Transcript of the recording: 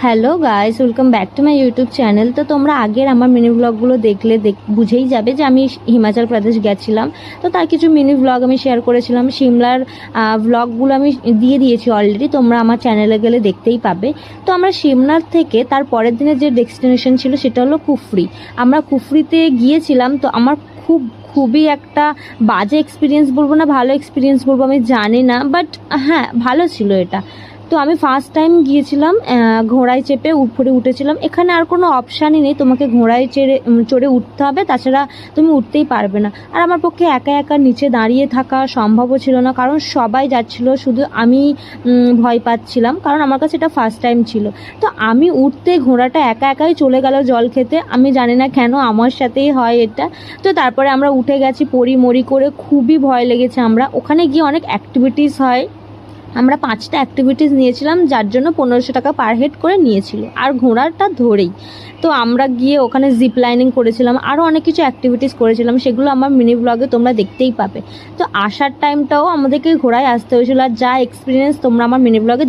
Hello guys, welcome back to my YouTube channel. তো তোমরা আগের আমার মিনি ব্লগগুলো দেখলে বুঝেই যাবে যে আমি হিমাচল প্রদেশ গেছিলাম। তো তার কিছু মিনি ব্লগ আমি শেয়ার করেছিলাম। সিমলার ব্লগগুলো আমি দিয়ে দিয়েছি অলরেডি, তোমরা আমার চ্যানেলে গেলে দেখতেই পাবে। তো আমরা সিমলার থেকে তার পরের দিনের যে ডেস্টিনেশন ছিল সেটা হলো কুফরি। আমরা কুফরিতে গিয়েছিলাম। তো আমার খুবই একটা বাজে এক্সপিরিয়েন্স বলবো না ভালো এক্সপিরিয়েন্স বলবো আমি জানি না, বাট হ্যাঁ ভালো ছিল এটা। তো আমি ফার্স্ট টাইম গিয়েছিলাম, ঘোড়ায় চেপে উপরে উঠেছিলাম। এখানে আর কোনো অপশানই নেই, তোমাকে ঘোড়ায় চড়ে উঠতে হবে, তাছাড়া তুমি উঠতেই পারবে না। আর আমার পক্ষে একা একা নিচে দাঁড়িয়ে থাকা সম্ভবও ছিল না, কারণ সবাই যাচ্ছিল, শুধু আমি ভয় পাচ্ছিলাম, কারণ আমার কাছে এটা ফার্স্ট টাইম ছিল। তো আমি উঠতে ঘোড়াটা একা একাই চলে গেল জল খেতে। আমি জানি না কেন আমার সাথেই হয় এটা। তো তারপরে আমরা উঠে গেছি পড়ি মরি করে, খুবই ভয় লেগেছে। আমরা ওখানে গিয়ে অনেক অ্যাক্টিভিটিস হয়, আমরা 5টা অ্যাক্টিভিটিস নিয়েছিলাম, যার জন্য 1500 টাকা পার হেড করে নিয়েছিল, আর ঘোড়াটা ধরেই। তো আমরা গিয়ে ওখানে জিপ লাইনিং করেছিলাম, আরও অনেক কিছু অ্যাক্টিভিটিস করেছিলাম, সেগুলো আমার মিনি ব্লগে তোমরা দেখতেই পাবে। তো আসার টাইমটাও আমাদেরকে ঘোড়ায় আসতে হয়েছিল, আর যা এক্সপিরিয়েন্স তোমরা আমার মিনি ব্লগে